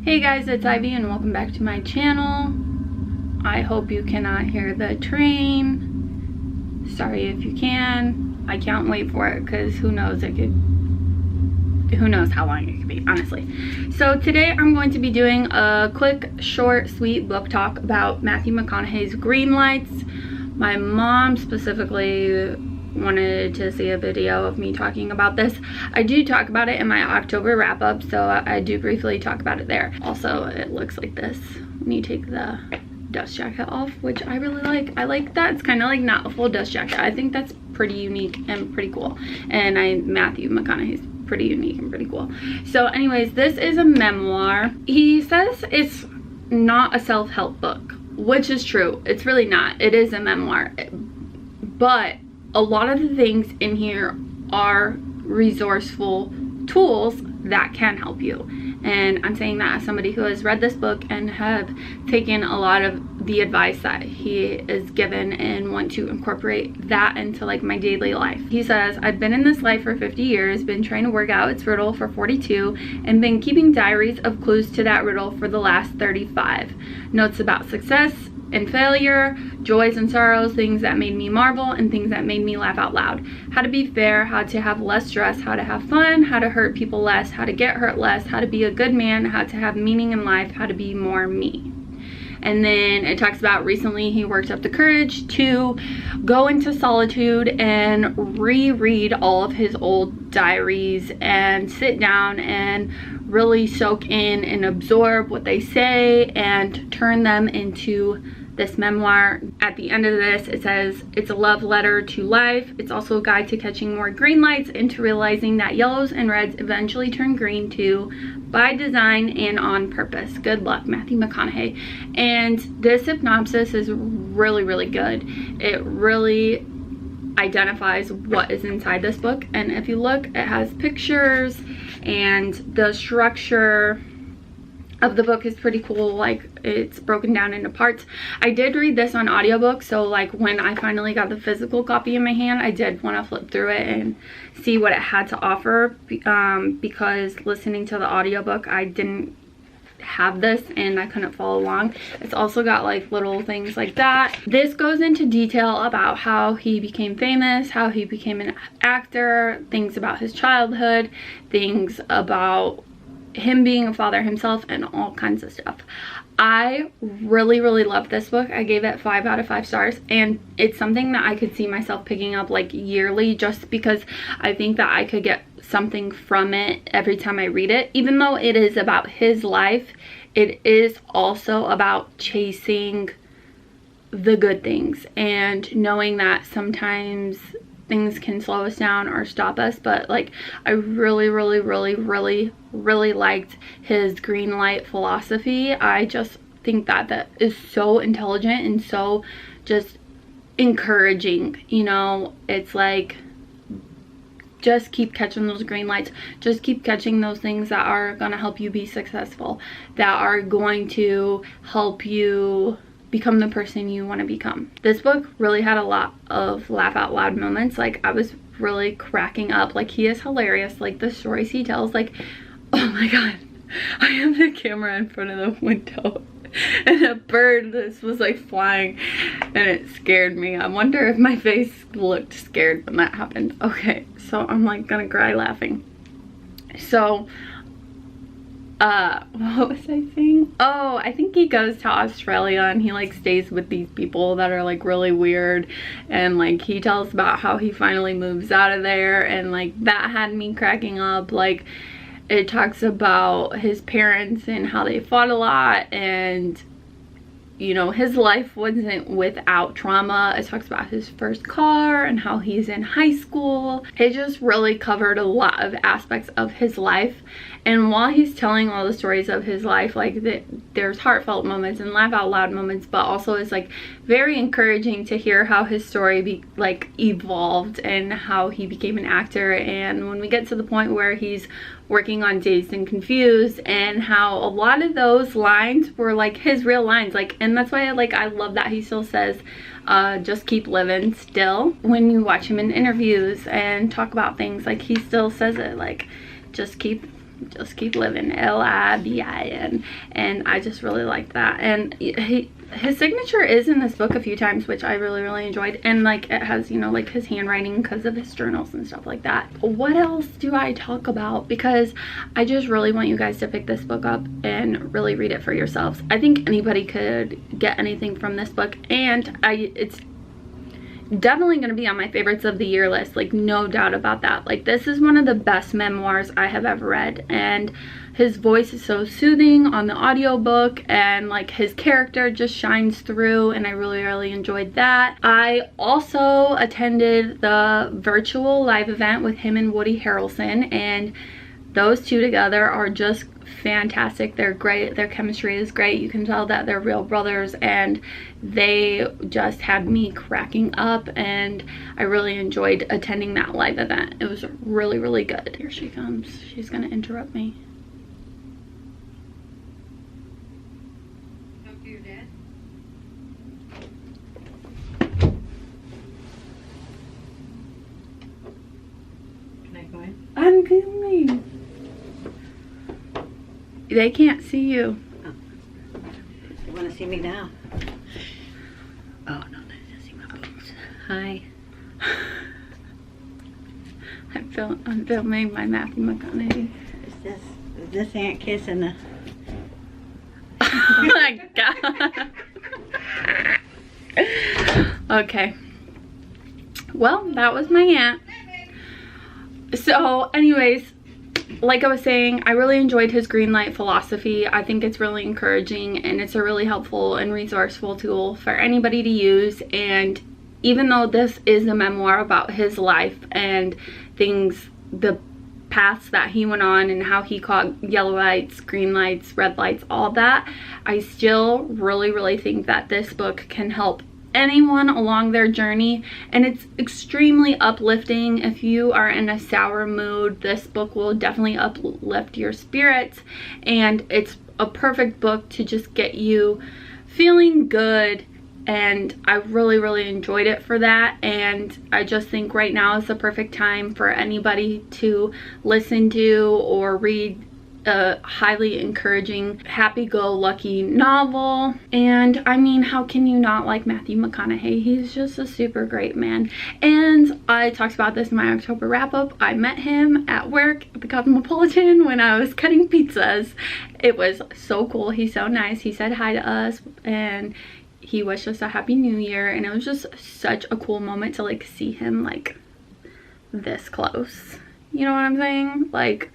Hey guys, it's Ivy and welcome back to my channel. I hope you cannot hear the train. Sorry if you can. I can't wait for it because who knows how long it could be, honestly. So today I'm going to be doing a quick, short, sweet book talk about Matthew McConaughey's Greenlights. My mom specifically wanted to see a video of me talking about this. I do talk about it in my October wrap-up, so I do briefly talk about it there. Also, it looks like this when you take the dust jacket off, which I really like. I like that it's kind of like not a full dust jacket. I think that's pretty unique and pretty cool. And Matthew McConaughey's pretty unique and pretty cool. So anyways, this is a memoir. He says it's not a self-help book, which is true. It's really not. It is a memoir. But a lot of the things in here are resourceful tools that can help you. And I'm saying that as somebody who has read this book and have taken a lot of the advice that he is given and want to incorporate that into like my daily life. He says, I've been in this life for 50 years, been trying to work out its riddle for 42, and been keeping diaries of clues to that riddle for the last 35. Notes about success and failure, joys and sorrows, things that made me marvel and things that made me laugh out loud. How to be fair, how to have less stress, how to have fun, how to hurt people less, how to get hurt less, how to be a good man, how to have meaning in life, how to be more me. And then it talks about recently he worked up the courage to go into solitude and reread all of his old diaries and sit down and really soak in and absorb what they say and turn them into this memoir. At the end of this, it says it's a love letter to life. It's also a guide to catching more green lights and to realizing that yellows and reds eventually turn green too, by design and on purpose. Good luck, Matthew McConaughey. And this synopsis is really, really good. It really identifies what is inside this book. And if you look, it has pictures and the structure of the book is pretty cool. Like, it's broken down into parts. I did read this on audiobook, so like when I finally got the physical copy in my hand, I did want to flip through it and see what it had to offer, because listening to the audiobook I didn't have this and I couldn't follow along. It's also got like little things like that. This goes into detail about how he became famous, how he became an actor, things about his childhood, things about him being a father himself, and all kinds of stuff. I really, really loved this book. I gave it 5 out of 5 stars, and it's something that I could see myself picking up like yearly, just because I think that I could get something from it every time I read it. Even though it is about his life, it is also about chasing the good things and knowing that sometimes things can slow us down or stop us. But like, I really, really, really, really, really liked his green light philosophy. I just think that that is so intelligent and so just encouraging. You know, it's like, just keep catching those green lights. Just keep catching those things that are gonna help you be successful, that are going to help you become the person you want to become. This book really had a lot of laugh out loud moments. Like, I was really cracking up. Like, he is hilarious. Like, the stories he tells, like, oh my god, I have the camera in front of the window and a bird this was like flying and it scared me. I wonder if my face looked scared when that happened. Okay, so I'm like gonna cry laughing. So what was I saying? Oh, I think he goes to Australia and he like stays with these people that are like really weird, and like he tells about how he finally moves out of there, and like that had me cracking up. Like, it talks about his parents and how they fought a lot, and you know, his life wasn't without trauma. It talks about his first car and how he's in high school. It just really covered a lot of aspects of his life. And while he's telling all the stories of his life, like there's heartfelt moments and laugh out loud moments, but also it's like very encouraging to hear how his story evolved and how he became an actor. And when we get to the point where he's working on Dazed and Confused, and how a lot of those lines were like his real lines, like, and that's why I love that he still says just keep living still. When you watch him in interviews and talk about things, like he still says it, like just keep Just keep living, Libin. And I just really like that. And his signature is in this book a few times, which I really enjoyed. And like it has, you know, like his handwriting because of his journals and stuff like that. What else do I talk about? Because I just really want you guys to pick this book up and really read it for yourselves. I think anybody could get anything from this book, and it's definitely going to be on my favorites of the year list, like no doubt about that. Like this is one of the best memoirs I have ever read, and his voice is so soothing on the audiobook, and like his character just shines through, and I really enjoyed that. I also attended the virtual live event with him and Woody Harrelson, and those two together are just fantastic. They're great. Their chemistry is great. You can tell that they're real brothers, and they just had me cracking up, and I really enjoyed attending that live event. It was really good. Here she comes. She's gonna interrupt me. Talk to your dad. Can I go in? I'm filming. They can't see you. Oh. They want to see me now. Oh, no, they just see my boobs. Hi. I'm filming my Matthew McConaughey. Is this Aunt kissing the... Oh my god. Okay. Well, that was my aunt. So, anyways, like I was saying, I really enjoyed his Greenlight philosophy. I think it's really encouraging, and it's a really helpful and resourceful tool for anybody to use. And even though this is a memoir about his life and things, the paths that he went on and how he caught yellow lights, green lights, red lights, all that, I still really think that this book can help anyone along their journey, and it's extremely uplifting. If you are in a sour mood, this book will definitely uplift your spirits, and it's a perfect book to just get you feeling good, and I really enjoyed it for that. And I just think right now is the perfect time for anybody to listen to or read a highly encouraging, happy-go-lucky novel. And I mean, how can you not like Matthew McConaughey? He's just a super great man. And I talked about this in my October wrap-up. I met him at work at the Cosmopolitan when I was cutting pizzas. It was so cool. He's so nice. He said hi to us, and he wished us a happy new year, and it was just such a cool moment to like see him like this close. You know what I'm saying? Like,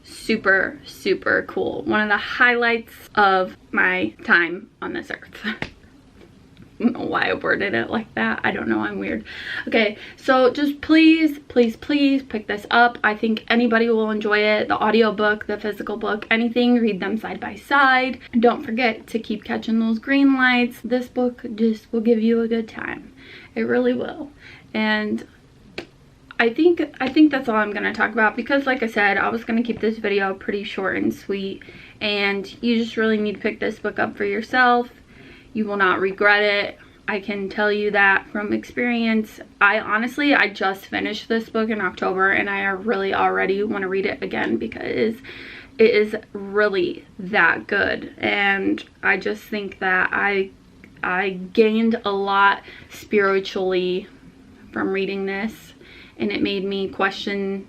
super cool. One of the highlights of my time on this earth. I don't know why I worded it like that. I don't know, I'm weird. Okay, so just please pick this up. I think anybody will enjoy it. The audiobook, the physical book, anything, read them side by side. Don't forget to keep catching those green lights. This book just will give you a good time. It really will. And I think that's all I'm going to talk about, because like I said, I was going to keep this video pretty short and sweet, and you just really need to pick this book up for yourself. You will not regret it. I can tell you that from experience. I just finished this book in October, and I really already want to read it again because it is really that good. And I just think that I gained a lot spiritually from reading this. And it made me question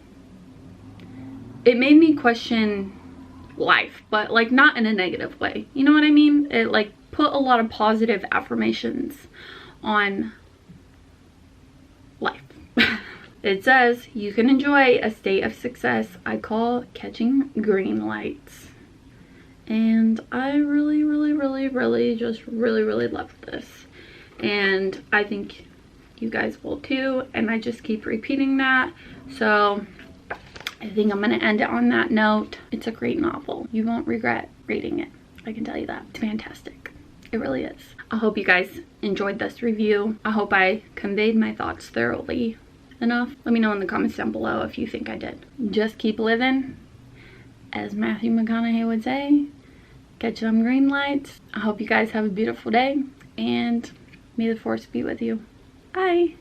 life, but like not in a negative way. You know what I mean? It like put a lot of positive affirmations on life. It says you can enjoy a state of success I call catching green lights. And I really just really love this. And I think you guys will too, and I just keep repeating that. So I think I'm gonna end it on that note. It's a great novel. You won't regret reading it. I can tell you that. It's fantastic. It really is. I hope you guys enjoyed this review. I hope I conveyed my thoughts thoroughly enough. Let me know in the comments down below if you think I did. Just keep living, as Matthew McConaughey would say. Catch some green lights. I hope you guys have a beautiful day, and may the force be with you. Bye.